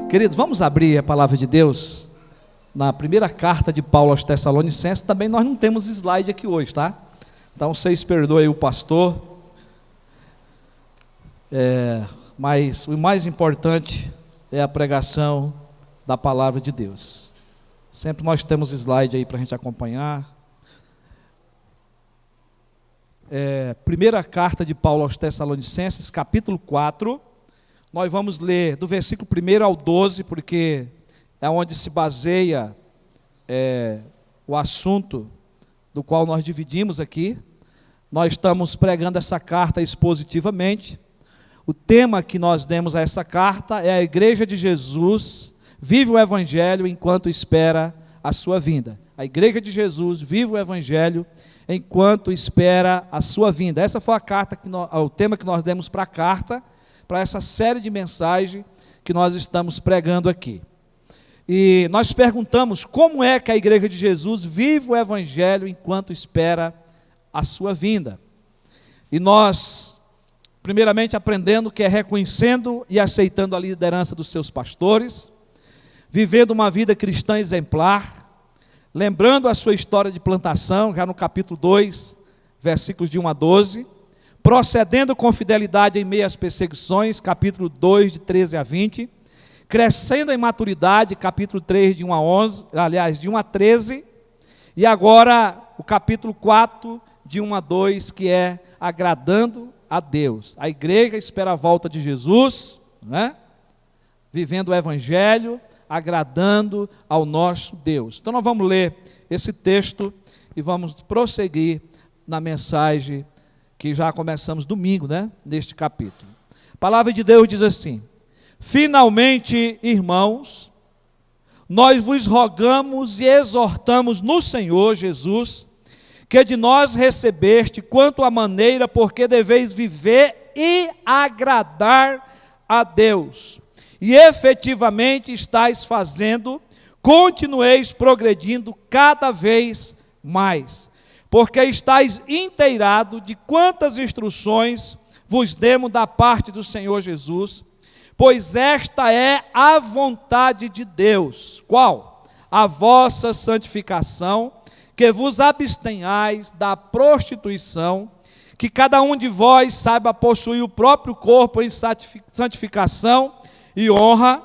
Queridos, vamos abrir a palavra de Deus na primeira carta de Paulo aos Tessalonicenses. Também nós não temos slide aqui hoje, tá? Então vocês perdoem o pastor, mas o mais importante é a pregação da palavra de Deus. Sempre nós temos slide aí para a gente acompanhar. Primeira carta de Paulo aos Tessalonicenses, capítulo 4. Nós vamos ler do versículo 1 ao 12, porque é onde se baseia o assunto do qual nós dividimos aqui. Nós estamos pregando essa carta expositivamente. O tema que nós demos a essa carta é: a Igreja de Jesus vive o Evangelho enquanto espera a sua vinda. A Igreja de Jesus vive o Evangelho enquanto espera a sua vinda. Essa foi a carta o tema que nós demos para a carta, para essa série de mensagens que nós estamos pregando aqui. E nós perguntamos como é que a Igreja de Jesus vive o Evangelho enquanto espera a sua vinda. E nós, primeiramente, aprendendo que é reconhecendo e aceitando a liderança dos seus pastores, vivendo uma vida cristã exemplar, lembrando a sua história de plantação, já no capítulo 2, versículos de 1 a 12, procedendo com fidelidade em meio às perseguições, capítulo 2, de 13 a 20, crescendo em maturidade, capítulo 3, de 1 a 11, aliás, de 1 a 13, e agora o capítulo 4, de 1 a 2, que é agradando a Deus. A igreja espera a volta de Jesus, né? Vivendo o Evangelho, agradando ao nosso Deus. Então nós vamos ler esse texto e vamos prosseguir na mensagem que já começamos domingo, né? Neste capítulo. A palavra de Deus diz assim: finalmente, irmãos, nós vos rogamos e exortamos no Senhor Jesus, que de nós recebeste quanto à maneira porque deveis viver e agradar a Deus, e efetivamente estáis fazendo, continueis progredindo cada vez mais, porque estáis inteirados de quantas instruções vos demos da parte do Senhor Jesus, pois esta é a vontade de Deus. Qual? A vossa santificação, que vos abstenhais da prostituição, que cada um de vós saiba possuir o próprio corpo em santificação e honra,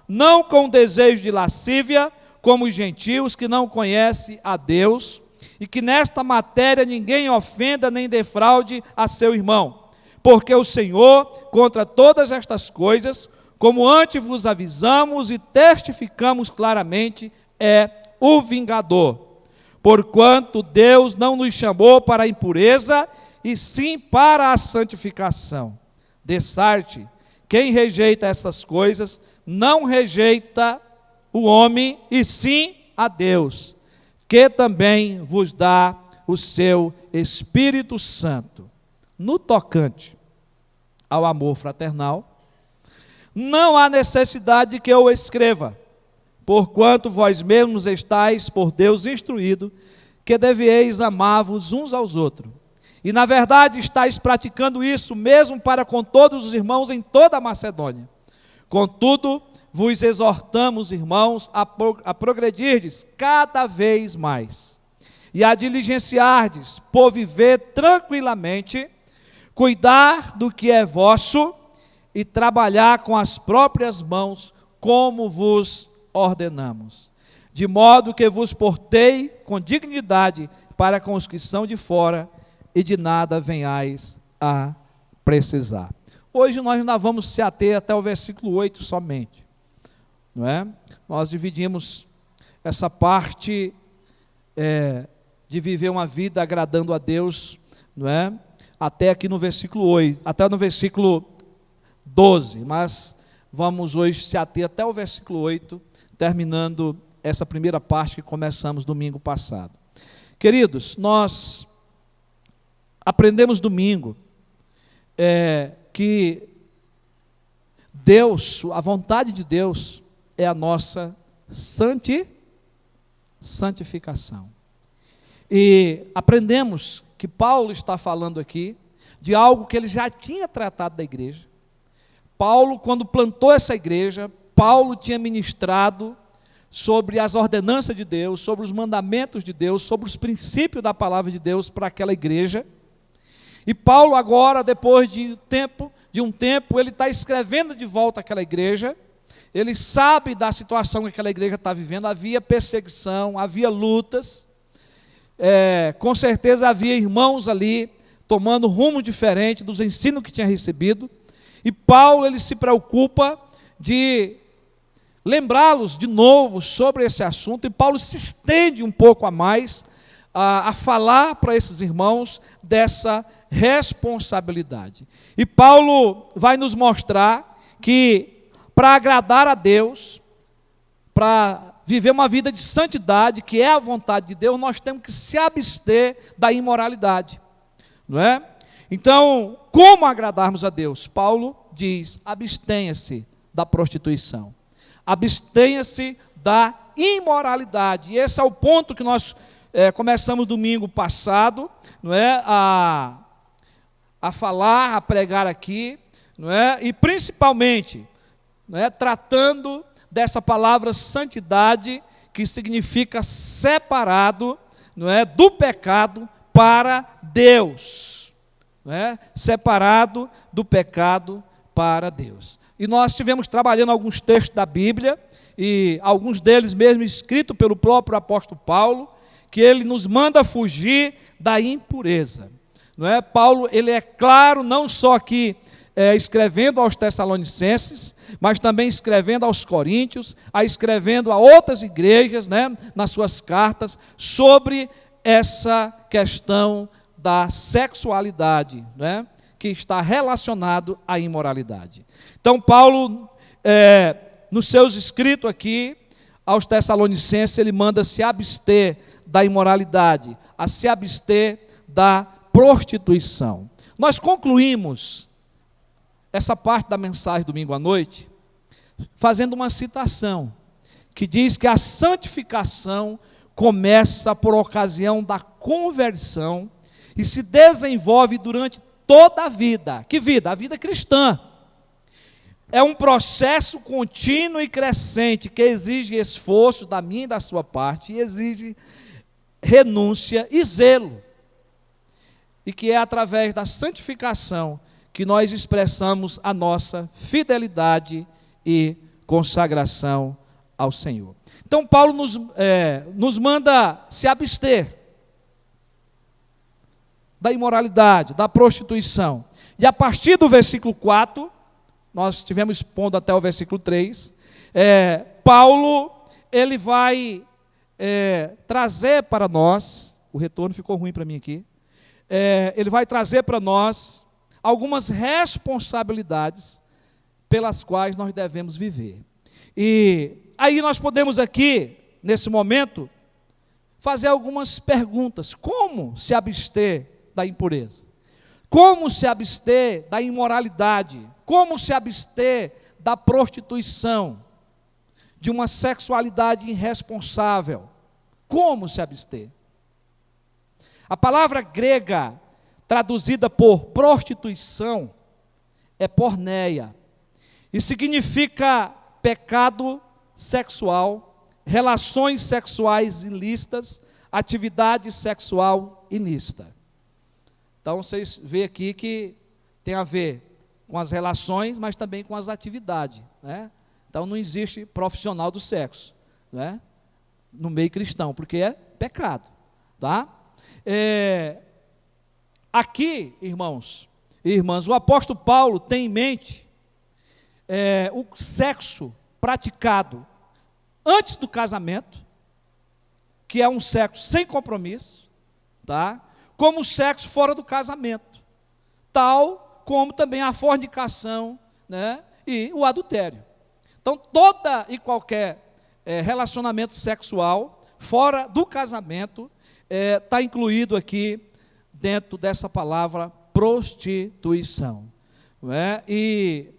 não com desejo de lascívia, como os gentios que não conhecem a Deus, e que nesta matéria ninguém ofenda nem defraude a seu irmão, porque o Senhor, contra todas estas coisas, como antes vos avisamos e testificamos claramente, é o vingador. Porquanto Deus não nos chamou para a impureza, e sim para a santificação. Dessarte, quem rejeita essas coisas, não rejeita o homem, e sim a Deus, que também vos dá o seu Espírito Santo. No tocante ao amor fraternal, não há necessidade que eu escreva, porquanto vós mesmos estáis por Deus instruído, que deveis amar-vos uns aos outros. E na verdade estáis praticando isso mesmo para com todos os irmãos em toda a Macedônia. Contudo, vos exortamos, irmãos, a progredirdes cada vez mais, e a diligenciardes por viver tranquilamente, cuidar do que é vosso, e trabalhar com as próprias mãos, como vos ordenamos, de modo que vos portei com dignidade para com os que são de fora, e de nada venhais a precisar. Hoje nós ainda vamos se ater até o versículo 8 somente, não é? Nós dividimos essa parte de viver uma vida agradando a Deus, não é? Até aqui no versículo 8, até no versículo 12, mas vamos hoje se ater até o versículo 8, terminando essa primeira parte que começamos domingo passado. Queridos, nós aprendemos domingo que Deus, a vontade de Deus é a nossa santificação. E aprendemos que Paulo está falando aqui de algo que ele já tinha tratado da igreja. Paulo, quando plantou essa igreja, Paulo tinha ministrado sobre as ordenanças de Deus, sobre os mandamentos de Deus, sobre os princípios da palavra de Deus para aquela igreja. E Paulo agora, depois de um tempo, ele está escrevendo de volta àquela igreja. Ele sabe da situação que aquela igreja está vivendo. Havia perseguição, havia lutas. Com certeza havia irmãos ali tomando rumo diferente dos ensinos que tinha recebido. E Paulo, ele se preocupa de lembrá-los de novo sobre esse assunto. E Paulo se estende um pouco a mais a falar para esses irmãos dessa responsabilidade. E Paulo vai nos mostrar que para agradar a Deus, para viver uma vida de santidade, que é a vontade de Deus, nós temos que se abster da imoralidade, não é? Então, como agradarmos a Deus? Paulo diz: abstenha-se da prostituição, abstenha-se da imoralidade. E esse é o ponto que nós começamos domingo passado, não é? A falar, a pregar aqui, não é? E principalmente, não é? Tratando dessa palavra santidade, que significa separado, não é? Do pecado para Deus, não é? Separado do pecado para Deus. E nós estivemos trabalhando alguns textos da Bíblia, e alguns deles mesmo escritos pelo próprio apóstolo Paulo, que ele nos manda fugir da impureza, não é? Paulo, ele é claro, não só aqui escrevendo aos Tessalonicenses, mas também escrevendo aos Coríntios, escrevendo a outras igrejas, né, nas suas cartas, sobre essa questão da sexualidade, né, que está relacionado à imoralidade. Então, Paulo, nos seus escritos aqui aos Tessalonicenses, ele manda se abster da imoralidade, a se abster da prostituição. Nós concluímos essa parte da mensagem domingo à noite fazendo uma citação que diz que a santificação começa por ocasião da conversão e se desenvolve durante toda a vida. Que vida? A vida cristã. É um processo contínuo e crescente que exige esforço da minha e da sua parte, e exige renúncia e zelo. E que é através da santificação que nós expressamos a nossa fidelidade e consagração ao Senhor. Então, Paulo nos manda se abster da imoralidade, da prostituição. E a partir do versículo 4, nós estivemos expondo até o versículo 3, Paulo, ele vai trazer para nós, o retorno ficou ruim para mim aqui, ele vai trazer para nós algumas responsabilidades pelas quais nós devemos viver. E aí nós podemos aqui, nesse momento, fazer algumas perguntas. Como se abster da impureza? Como se abster da imoralidade? Como se abster da prostituição? De uma sexualidade irresponsável? Como se abster? A palavra grega traduzida por prostituição é porneia, e significa pecado sexual, relações sexuais ilícitas, atividade sexual ilícita. Então vocês veem aqui que tem a ver com as relações, mas também com as atividades, né? Então não existe profissional do sexo, né, no meio cristão, porque é pecado, tá? Aqui, irmãos e irmãs, o apóstolo Paulo tem em mente o sexo praticado antes do casamento, que é um sexo sem compromisso, tá? Como o sexo fora do casamento, tal como também a fornicação, né, e o adultério. Então, toda e qualquer relacionamento sexual fora do casamento está incluído aqui dentro dessa palavra prostituição, não é? E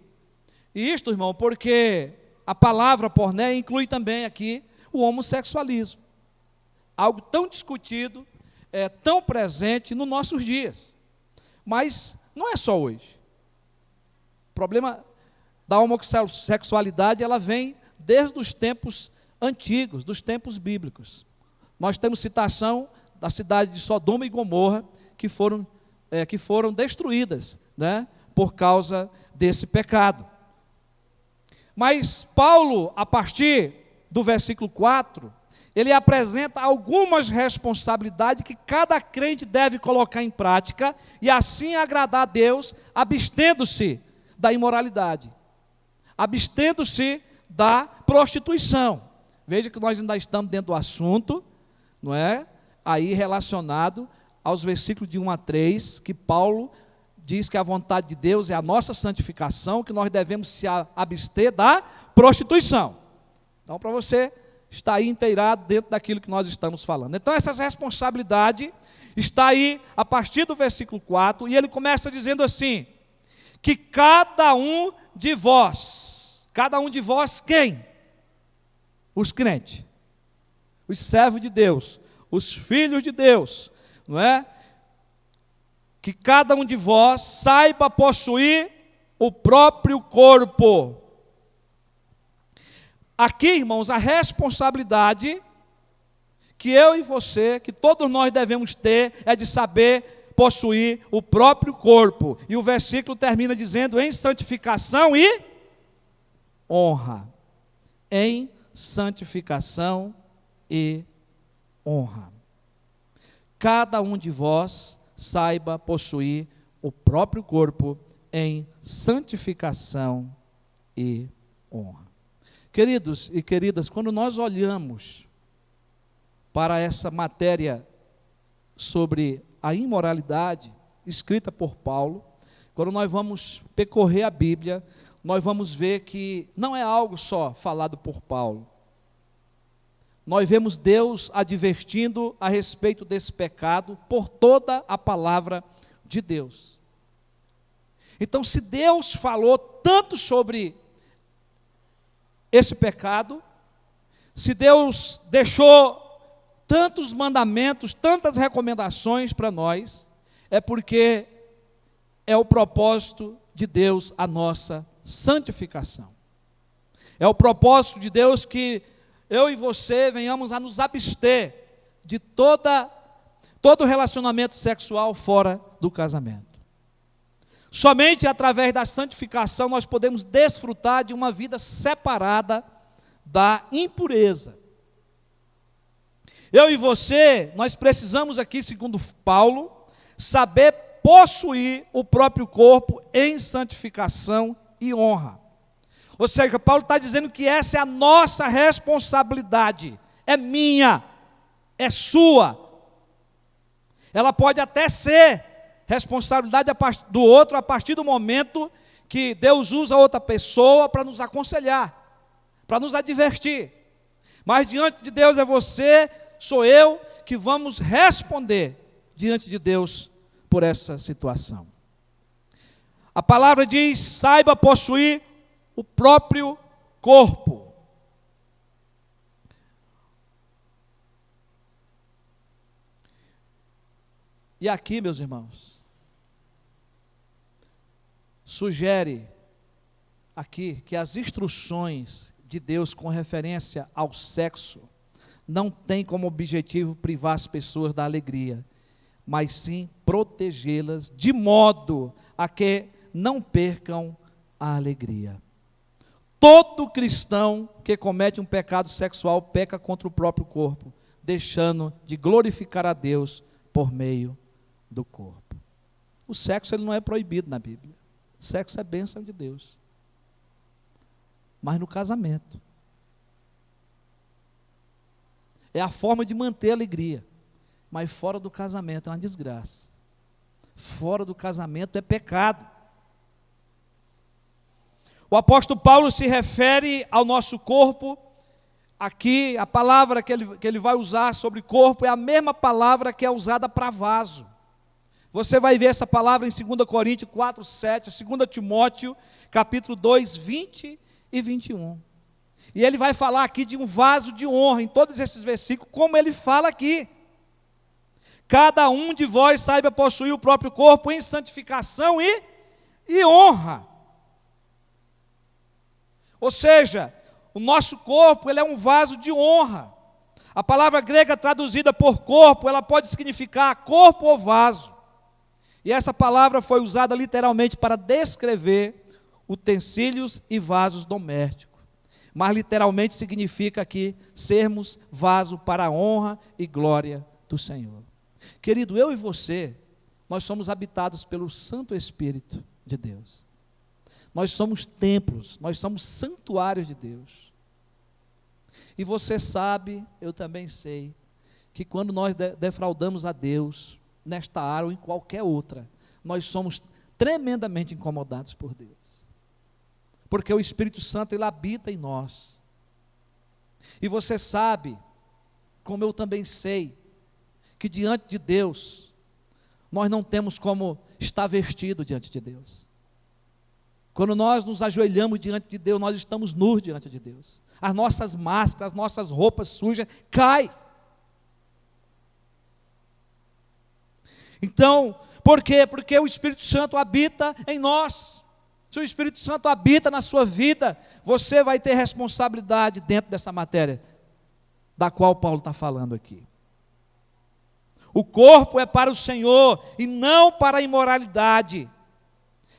isto, irmão, porque a palavra porné inclui também aqui o homossexualismo, algo tão discutido, tão presente nos nossos dias, mas não é só hoje. O problema da homossexualidade, ela vem desde os tempos antigos, dos tempos bíblicos. Nós temos citação da cidade de Sodoma e Gomorra, que foram destruídas, né, por causa desse pecado. Mas Paulo, a partir do versículo 4, ele apresenta algumas responsabilidades que cada crente deve colocar em prática e assim agradar a Deus, abstendo-se da imoralidade, abstendo-se da prostituição. Veja que nós ainda estamos dentro do assunto, não é? Aí relacionado aos versículos de 1 a 3, que Paulo diz que a vontade de Deus é a nossa santificação, que nós devemos se abster da prostituição. Então, para você estar aí inteirado dentro daquilo que nós estamos falando. Então, essa responsabilidade está aí a partir do versículo 4, e ele começa dizendo assim, que cada um de vós quem? Os crentes, os servos de Deus, os filhos de Deus, não é? Que cada um de vós saiba possuir o próprio corpo. Aqui, irmãos, a responsabilidade que eu e você, que todos nós devemos ter, é de saber possuir o próprio corpo. E o versículo termina dizendo, em santificação e honra. Em santificação e honra. Cada um de vós saiba possuir o próprio corpo em santificação e honra. Queridos e queridas, quando nós olhamos para essa matéria sobre a imoralidade escrita por Paulo, quando nós vamos percorrer a Bíblia, nós vamos ver que não é algo só falado por Paulo. Nós vemos Deus advertindo a respeito desse pecado por toda a palavra de Deus. Então, se Deus falou tanto sobre esse pecado, se Deus deixou tantos mandamentos, tantas recomendações para nós, é porque é o propósito de Deus a nossa santificação. É o propósito de Deus que eu e você venhamos a nos abster de todo relacionamento sexual fora do casamento. Somente através da santificação nós podemos desfrutar de uma vida separada da impureza. Eu e você, nós precisamos aqui, segundo Paulo, saber possuir o próprio corpo em santificação e honra. Ou seja, Paulo está dizendo que essa é a nossa responsabilidade, é minha, é sua. Ela pode até ser responsabilidade do outro a partir do momento que Deus usa outra pessoa para nos aconselhar, para nos advertir. Mas diante de Deus é você, sou eu, que vamos responder diante de Deus por essa situação. A palavra diz, saiba possuir o próprio corpo. E aqui, meus irmãos, sugere aqui que as instruções de Deus com referência ao sexo não tem como objetivo privar as pessoas da alegria, mas sim protegê-las de modo a que não percam a alegria. Todo cristão que comete um pecado sexual peca contra o próprio corpo, deixando de glorificar a Deus por meio do corpo. O sexo ele não é proibido na Bíblia. O sexo é bênção de Deus. Mas no casamento. É a forma de manter a alegria. Mas fora do casamento é uma desgraça. Fora do casamento é pecado. O apóstolo Paulo se refere ao nosso corpo, aqui a palavra que ele vai usar sobre corpo é a mesma palavra que é usada para vaso. Você vai ver essa palavra em 2 Coríntios 4, 7, 2 Timóteo, capítulo 2, 20 e 21. E ele vai falar aqui de um vaso de honra, em todos esses versículos, como ele fala aqui. Cada um de vós saiba possuir o próprio corpo em santificação e honra. Ou seja, o nosso corpo, ele é um vaso de honra. A palavra grega traduzida por corpo, ela pode significar corpo ou vaso. E essa palavra foi usada literalmente para descrever utensílios e vasos domésticos. Mas literalmente significa aqui sermos vaso para a honra e glória do Senhor. Querido, eu e você, nós somos habitados pelo Santo Espírito de Deus. Nós somos templos, nós somos santuários de Deus. E você sabe, eu também sei, que quando nós defraudamos a Deus, nesta área ou em qualquer outra, nós somos tremendamente incomodados por Deus. Porque o Espírito Santo, ele habita em nós. E você sabe, como eu também sei, que diante de Deus, nós não temos como estar vestido diante de Deus. Quando nós nos ajoelhamos diante de Deus, nós estamos nus diante de Deus. As nossas máscaras, as nossas roupas sujas caem. Então, por quê? Porque o Espírito Santo habita em nós. Se o Espírito Santo habita na sua vida, você vai ter responsabilidade dentro dessa matéria, da qual Paulo está falando aqui. O corpo é para o Senhor e não para a imoralidade.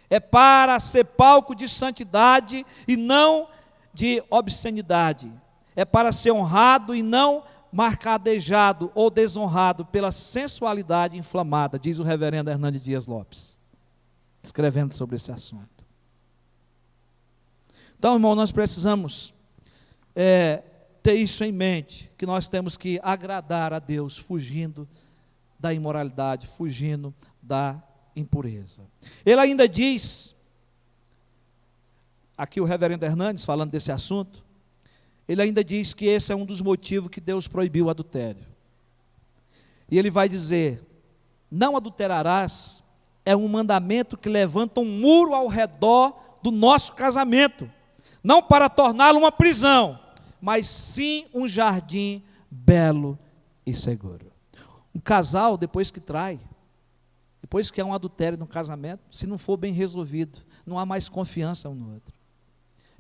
É para ser palco de santidade e não de obscenidade. É para ser honrado e não marcadejado ou desonrado pela sensualidade inflamada, diz o reverendo Hernandes Dias Lopes, escrevendo sobre esse assunto. Então, irmão, nós precisamos ter isso em mente, que nós temos que agradar a Deus, fugindo da imoralidade, fugindo da impureza. Ele ainda diz, aqui o reverendo Hernandes, falando desse assunto, ele ainda diz que esse é um dos motivos que Deus proibiu o adultério. E ele vai dizer, não adulterarás, é um mandamento que levanta um muro ao redor do nosso casamento, não para torná-lo uma prisão, mas sim um jardim belo e seguro. Um casal, depois que trai, depois que há um adultério no casamento, se não for bem resolvido, não há mais confiança um no outro.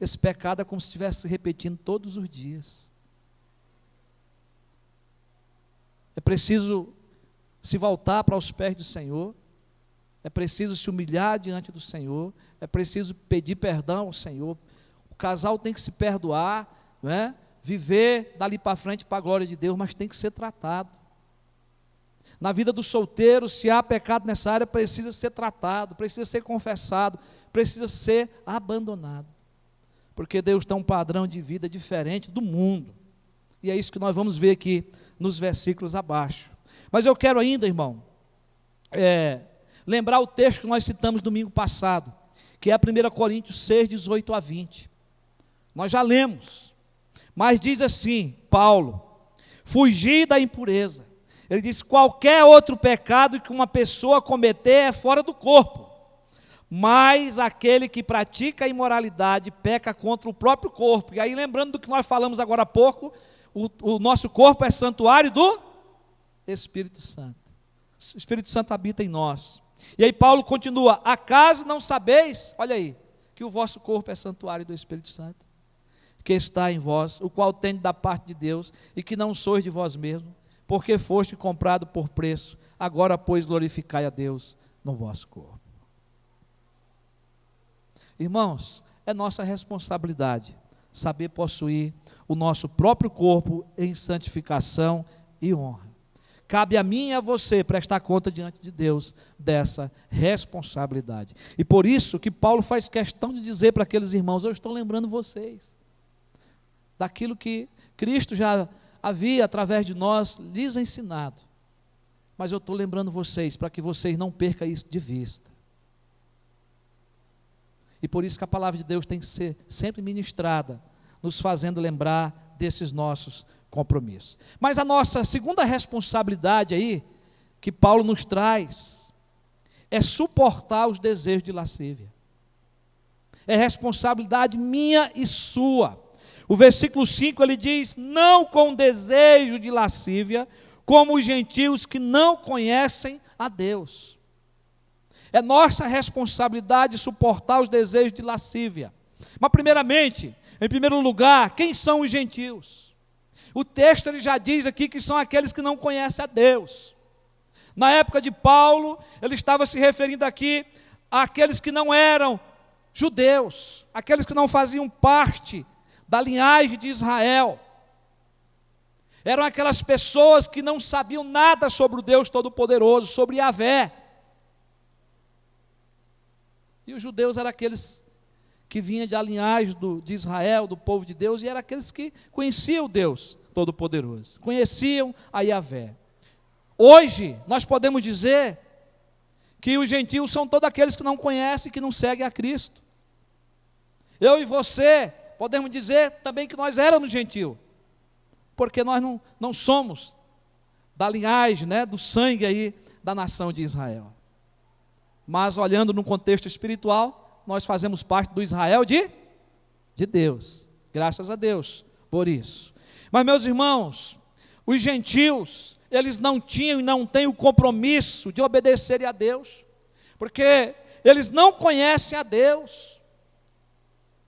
Esse pecado é como se estivesse se repetindo todos os dias. É preciso se voltar para os pés do Senhor, é preciso se humilhar diante do Senhor, é preciso pedir perdão ao Senhor. O casal tem que se perdoar, não é? Viver dali para frente para a glória de Deus, mas tem que ser tratado. Na vida do solteiro, se há pecado nessa área, precisa ser tratado, precisa ser confessado, precisa ser abandonado. Porque Deus tem um padrão de vida diferente do mundo. E é isso que nós vamos ver aqui nos versículos abaixo. Mas eu quero ainda, irmão, lembrar o texto que nós citamos domingo passado, que é 1 Coríntios 6, 18 a 20. Nós já lemos, mas diz assim, Paulo, fugir da impureza. Ele diz, qualquer outro pecado que uma pessoa cometer é fora do corpo. Mas aquele que pratica a imoralidade peca contra o próprio corpo. E aí, lembrando do que nós falamos agora há pouco, o nosso corpo é santuário do Espírito Santo. O Espírito Santo habita em nós. E aí Paulo continua, acaso não sabeis, olha aí, que o vosso corpo é santuário do Espírito Santo, que está em vós, o qual tendes da parte de Deus, e que não sois de vós mesmos, porque foste comprado por preço, agora, pois, glorificai a Deus no vosso corpo. Irmãos, é nossa responsabilidade saber possuir o nosso próprio corpo em santificação e honra. Cabe a mim e a você prestar conta diante de Deus dessa responsabilidade. E por isso que Paulo faz questão de dizer para aqueles irmãos, eu estou lembrando vocês daquilo que Cristo já havia, através de nós, lhes ensinado. Mas eu estou lembrando vocês, para que vocês não percam isso de vista. E por isso que a palavra de Deus tem que ser sempre ministrada, nos fazendo lembrar desses nossos compromissos. Mas a nossa segunda responsabilidade aí, que Paulo nos traz, é suportar os desejos de lascívia. É responsabilidade minha e sua. O versículo 5 ele diz, não com desejo de lascívia, como os gentios que não conhecem a Deus. É nossa responsabilidade suportar os desejos de lascívia. Mas primeiramente, Em primeiro lugar, quem são os gentios? O texto ele já diz aqui que são aqueles que não conhecem a Deus. Na época de Paulo, ele estava se referindo aqui àqueles que não eram judeus, aqueles que não faziam parte da linhagem de Israel. Eram aquelas pessoas que não sabiam nada sobre o Deus Todo-Poderoso, sobre Yahvé. E os judeus eram aqueles que vinham da linhagem de Israel, do povo de Deus, e eram aqueles que conheciam o Deus Todo-Poderoso, conheciam a Yahvé. Hoje, nós podemos dizer que os gentios são todos aqueles que não conhecem, que não seguem a Cristo. Eu e você podemos dizer também que nós éramos gentios, porque nós não somos da linhagem, do sangue aí da nação de Israel. Mas olhando no contexto espiritual, nós fazemos parte do Israel de Deus. Graças a Deus por isso. Mas, meus irmãos, os gentios, eles não tinham e não têm o compromisso de obedecerem a Deus, porque eles não conhecem a Deus.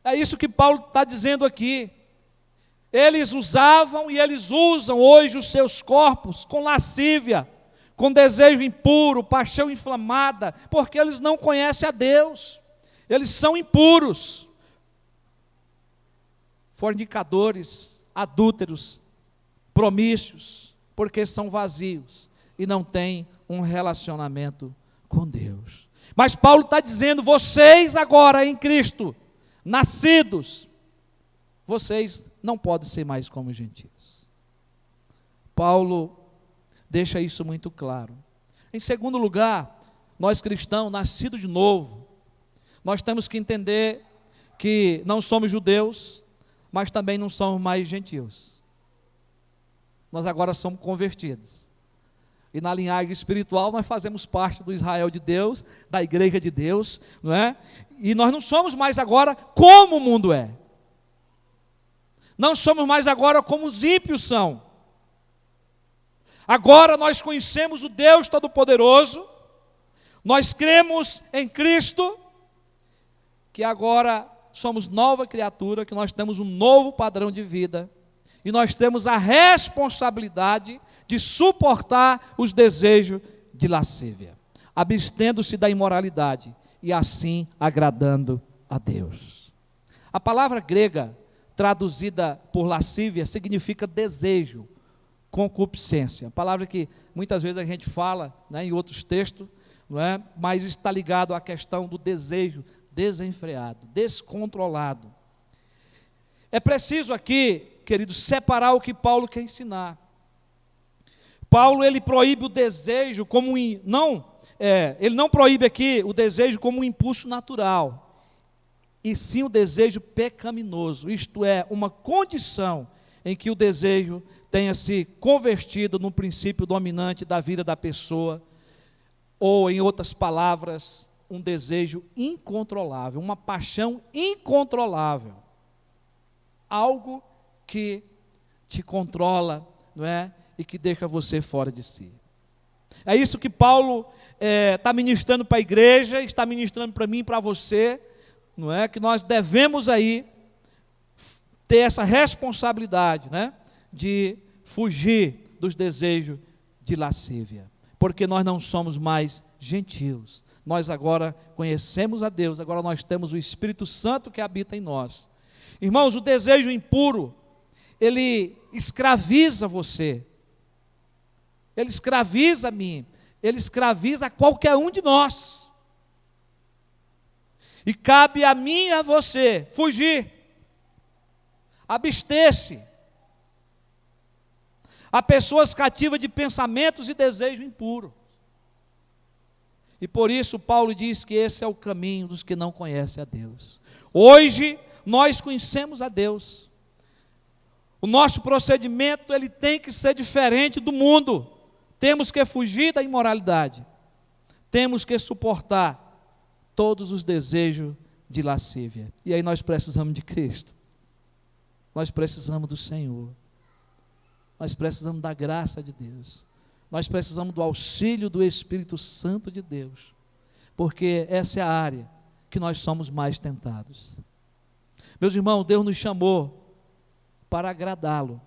É isso que Paulo está dizendo aqui. Eles usavam e eles usam hoje os seus corpos com lascívia, com desejo impuro, paixão inflamada, porque eles não conhecem a Deus. Eles são impuros, fornicadores, adúlteros, promíscuos, porque são vazios e não têm um relacionamento com Deus. Mas Paulo está dizendo, vocês agora em Cristo, nascidos, vocês não podem ser mais como os gentios. Paulo deixa isso muito claro. Em segundo lugar, nós cristãos, nascidos de novo, nós temos que entender que não somos judeus, mas também não somos mais gentios. Nós agora somos convertidos. E na linhagem espiritual nós fazemos parte do Israel de Deus, da igreja de Deus, não é? E nós não somos mais agora como o mundo é. Não somos mais agora como os ímpios são. Agora nós conhecemos o Deus Todo-Poderoso, nós cremos em Cristo, que agora somos nova criatura, que nós temos um novo padrão de vida, e nós temos a responsabilidade de suportar os desejos de lascívia, abstendo-se da imoralidade, e assim agradando a Deus. A palavra grega, traduzida por lascívia, significa desejo, concupiscência, palavra que muitas vezes a gente fala, em outros textos, não é? Mas está ligado à questão do desejo desenfreado, descontrolado. É preciso aqui, queridos, separar o que Paulo quer ensinar. Paulo, ele proíbe o desejo como ele não proíbe aqui o desejo como um impulso natural, e sim o desejo pecaminoso, isto é, uma condição em que o desejo tenha se convertido num princípio dominante da vida da pessoa, ou, em outras palavras, um desejo incontrolável, uma paixão incontrolável, algo que te controla, não é? E que deixa você fora de si. É isso que Paulo está ministrando para a igreja, está ministrando para mim e para você, não é? Que nós devemos aí ter essa responsabilidade, de fugir dos desejos de lascívia, porque nós não somos mais gentios, nós agora conhecemos a Deus, agora nós temos o Espírito Santo que habita em nós. Irmãos, o desejo impuro, ele escraviza você, ele escraviza a mim, ele escraviza a qualquer um de nós, e cabe a mim e a você fugir, abster-se. Há pessoas cativas de pensamentos e desejos impuros, e por isso Paulo diz que esse é o caminho dos que não conhecem a Deus. Hoje nós conhecemos a Deus, o nosso procedimento ele tem que ser diferente do mundo, temos que fugir da imoralidade, temos que suportar todos os desejos de lascívia, e aí nós precisamos de Cristo, nós precisamos do Senhor, nós precisamos da graça de Deus, nós precisamos do auxílio do Espírito Santo de Deus, porque essa é a área que nós somos mais tentados. Meus irmãos, Deus nos chamou para agradá-lo.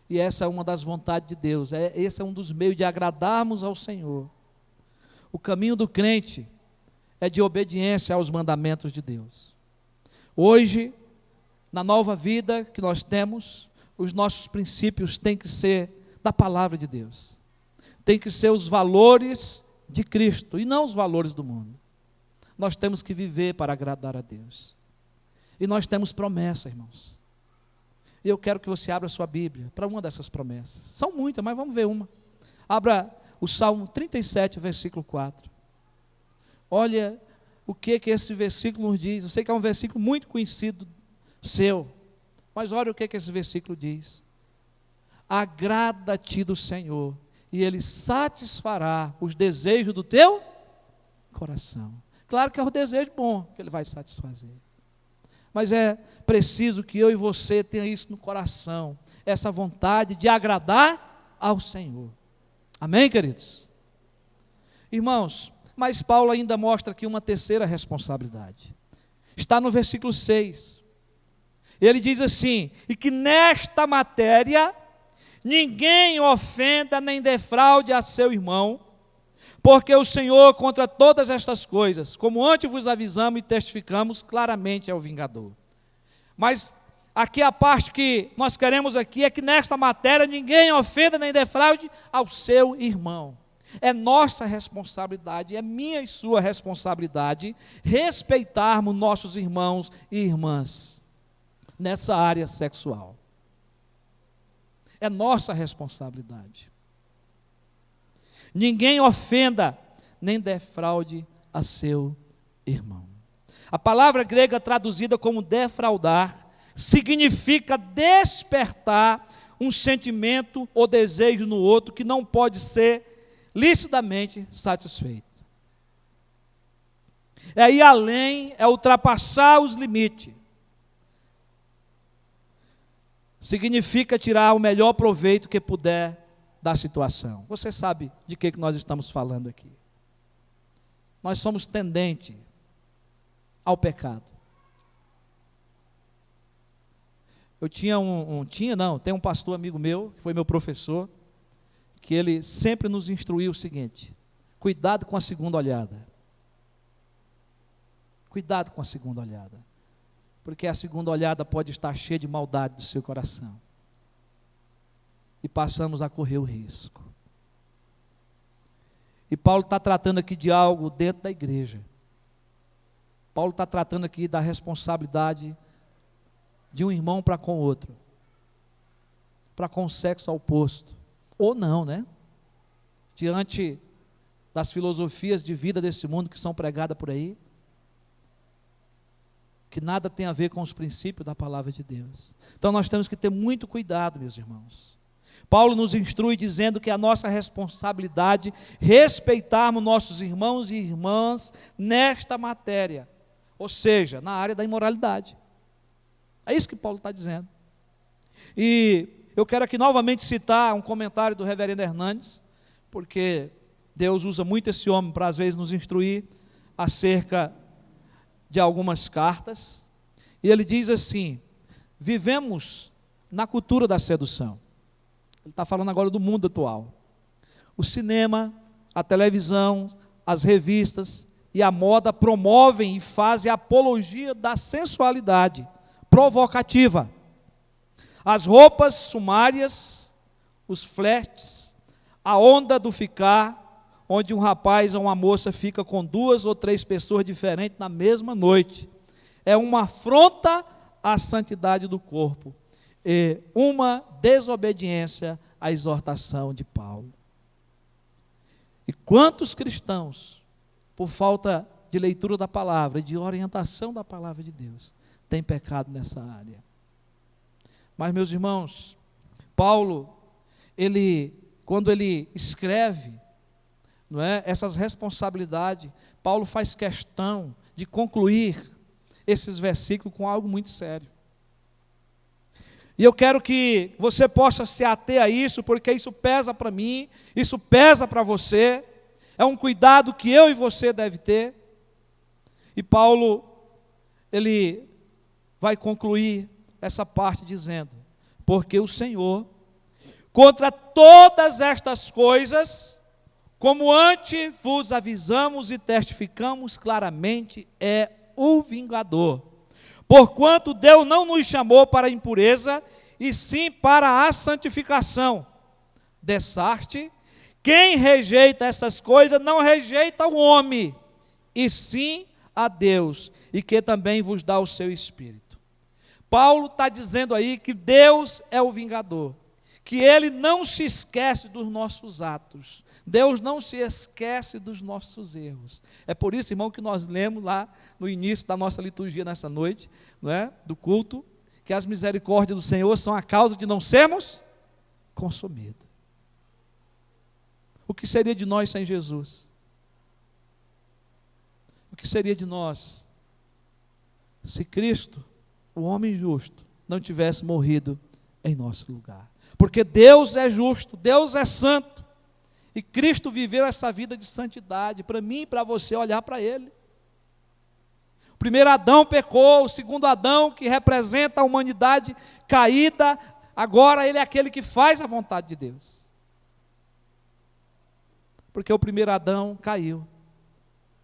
E essa é uma das vontades de Deus, esse é um dos meios de agradarmos ao Senhor. O caminho do crente é de obediência aos mandamentos de Deus. Hoje, na nova vida que nós temos, os nossos princípios têm que ser da palavra de Deus. Tem que ser os valores de Cristo e não os valores do mundo. Nós temos que viver para agradar a Deus. E nós temos promessa, irmãos. E eu quero que você abra a sua Bíblia para uma dessas promessas. São muitas, mas vamos ver uma. Abra o Salmo 37, versículo 4. Olha o que esse versículo nos diz. Eu sei que é um versículo muito conhecido seu, mas olha o que esse versículo diz. Agrada-te do Senhor, e Ele satisfará os desejos do teu coração. Claro que é um desejo bom que Ele vai satisfazer. Mas é preciso que eu e você tenha isso no coração, essa vontade de agradar ao Senhor. Amém, queridos? Irmãos, mas Paulo ainda mostra aqui uma terceira responsabilidade. Está no versículo 6. Ele diz assim: e que nesta matéria ninguém ofenda nem defraude a seu irmão, porque o Senhor contra todas estas coisas, como antes vos avisamos e testificamos, claramente é o vingador. Mas aqui a parte que nós queremos aqui é que nesta matéria ninguém ofenda nem defraude ao seu irmão. É nossa responsabilidade, é minha e sua responsabilidade respeitarmos nossos irmãos e irmãs nessa área sexual. É nossa responsabilidade. Ninguém ofenda nem defraude a seu irmão. A palavra grega traduzida como defraudar significa despertar um sentimento ou desejo no outro que não pode ser licitamente satisfeito. É ir além, é ultrapassar os limites. Significa tirar o melhor proveito que puder da situação. Você sabe de que nós estamos falando aqui. Nós somos tendentes ao pecado. Tem um pastor amigo meu, que foi meu professor, que ele sempre nos instruiu o seguinte: cuidado com a segunda olhada. Cuidado com a segunda olhada. Porque a segunda olhada pode estar cheia de maldade do seu coração. E passamos a correr o risco. E Paulo está tratando aqui de algo dentro da igreja. Paulo está tratando aqui da responsabilidade de um irmão para com o outro, para com o sexo oposto, ou não, né? Diante das filosofias de vida desse mundo que são pregadas por aí, que nada tem a ver com os princípios da palavra de Deus. Então nós temos que ter muito cuidado, meus irmãos. Paulo nos instrui dizendo que é a nossa responsabilidade respeitarmos nossos irmãos e irmãs nesta matéria, ou seja, na área da imoralidade. É isso que Paulo está dizendo. E eu quero aqui novamente citar um comentário do reverendo Hernandes, porque Deus usa muito esse homem para às vezes nos instruir acerca de algumas cartas. E ele diz assim: vivemos na cultura da sedução. Ele está falando agora do mundo atual. O cinema, a televisão, as revistas e a moda promovem e fazem apologia da sensualidade provocativa. As roupas sumárias, os flertes, a onda do ficar, onde um rapaz ou uma moça fica com 2 ou 3 pessoas diferentes na mesma noite. É uma afronta à santidade do corpo e uma desobediência à exortação de Paulo. E quantos cristãos, por falta de leitura da palavra e de orientação da palavra de Deus, têm pecado nessa área? Mas, meus irmãos, Paulo, quando ele escreve, não é, essas responsabilidades, Paulo faz questão de concluir esses versículos com algo muito sério. E eu quero que você possa se ater a isso, porque isso pesa para mim, isso pesa para você, é um cuidado que eu e você deve ter. E Paulo, ele vai concluir essa parte dizendo: porque o Senhor, contra todas estas coisas, como antes vos avisamos e testificamos claramente, é o vingador. Porquanto Deus não nos chamou para a impureza, e sim para a santificação. Dessarte, quem rejeita essas coisas não rejeita o homem, e sim a Deus, e que também vos dá o seu Espírito. Paulo está dizendo aí que Deus é o vingador, que Ele não se esquece dos nossos atos, Deus não se esquece dos nossos erros. É por isso, irmão, que nós lemos lá no início da nossa liturgia nessa noite, não é? Do culto, que as misericórdias do Senhor são a causa de não sermos consumidos. O que seria de nós sem Jesus? O que seria de nós se Cristo, o homem justo, não tivesse morrido em nosso lugar? Porque Deus é justo, Deus é santo, e Cristo viveu essa vida de santidade, para mim e para você olhar para Ele. O primeiro Adão pecou, o segundo Adão, que representa a humanidade caída, agora ele é aquele que faz a vontade de Deus. Porque o primeiro Adão caiu,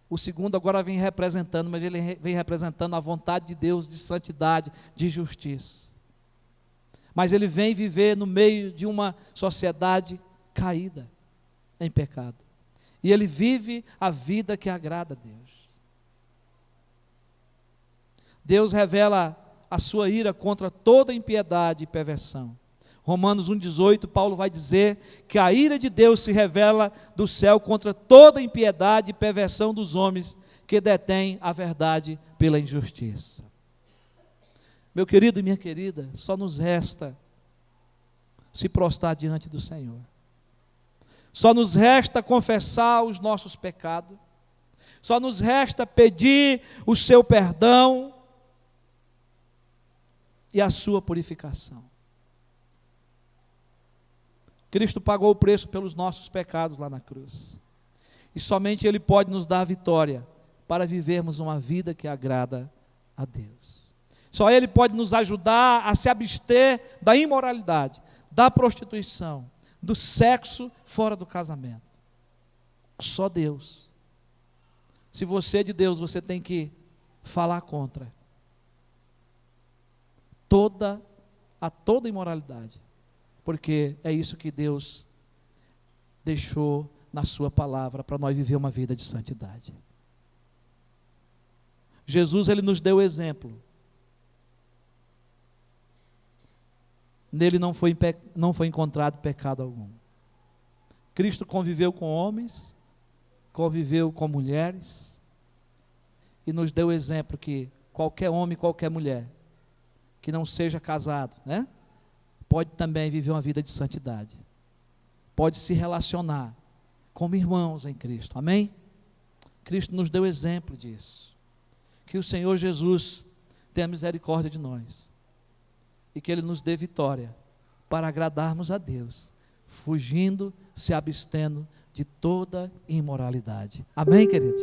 o segundo agora vem representando, mas ele vem representando a vontade de Deus de santidade, de justiça. Mas ele vem viver no meio de uma sociedade caída em pecado. E ele vive a vida que agrada a Deus. Deus revela a sua ira contra toda impiedade e perversão. Romanos 1,18, Paulo vai dizer que a ira de Deus se revela do céu contra toda impiedade e perversão dos homens que detêm a verdade pela injustiça. Meu querido e minha querida, só nos resta se prostrar diante do Senhor. Só nos resta confessar os nossos pecados. Só nos resta pedir o seu perdão e a sua purificação. Cristo pagou o preço pelos nossos pecados lá na cruz. E somente Ele pode nos dar a vitória para vivermos uma vida que agrada a Deus. Só Ele pode nos ajudar a se abster da imoralidade, da prostituição, do sexo fora do casamento. Só Deus. Se você é de Deus, você tem que falar contra toda imoralidade, porque é isso que Deus deixou na sua palavra para nós viver uma vida de santidade. Jesus, Ele nos deu o exemplo. Nele não foi encontrado pecado algum. Cristo conviveu com homens, conviveu com mulheres, e nos deu o exemplo que qualquer homem, qualquer mulher, que não seja casado, né, pode também viver uma vida de santidade. Pode se relacionar como irmãos em Cristo. Amém? Cristo nos deu exemplo disso. Que o Senhor Jesus tenha misericórdia de nós. E que Ele nos dê vitória para agradarmos a Deus, fugindo, se abstendo de toda imoralidade. Amém, queridos?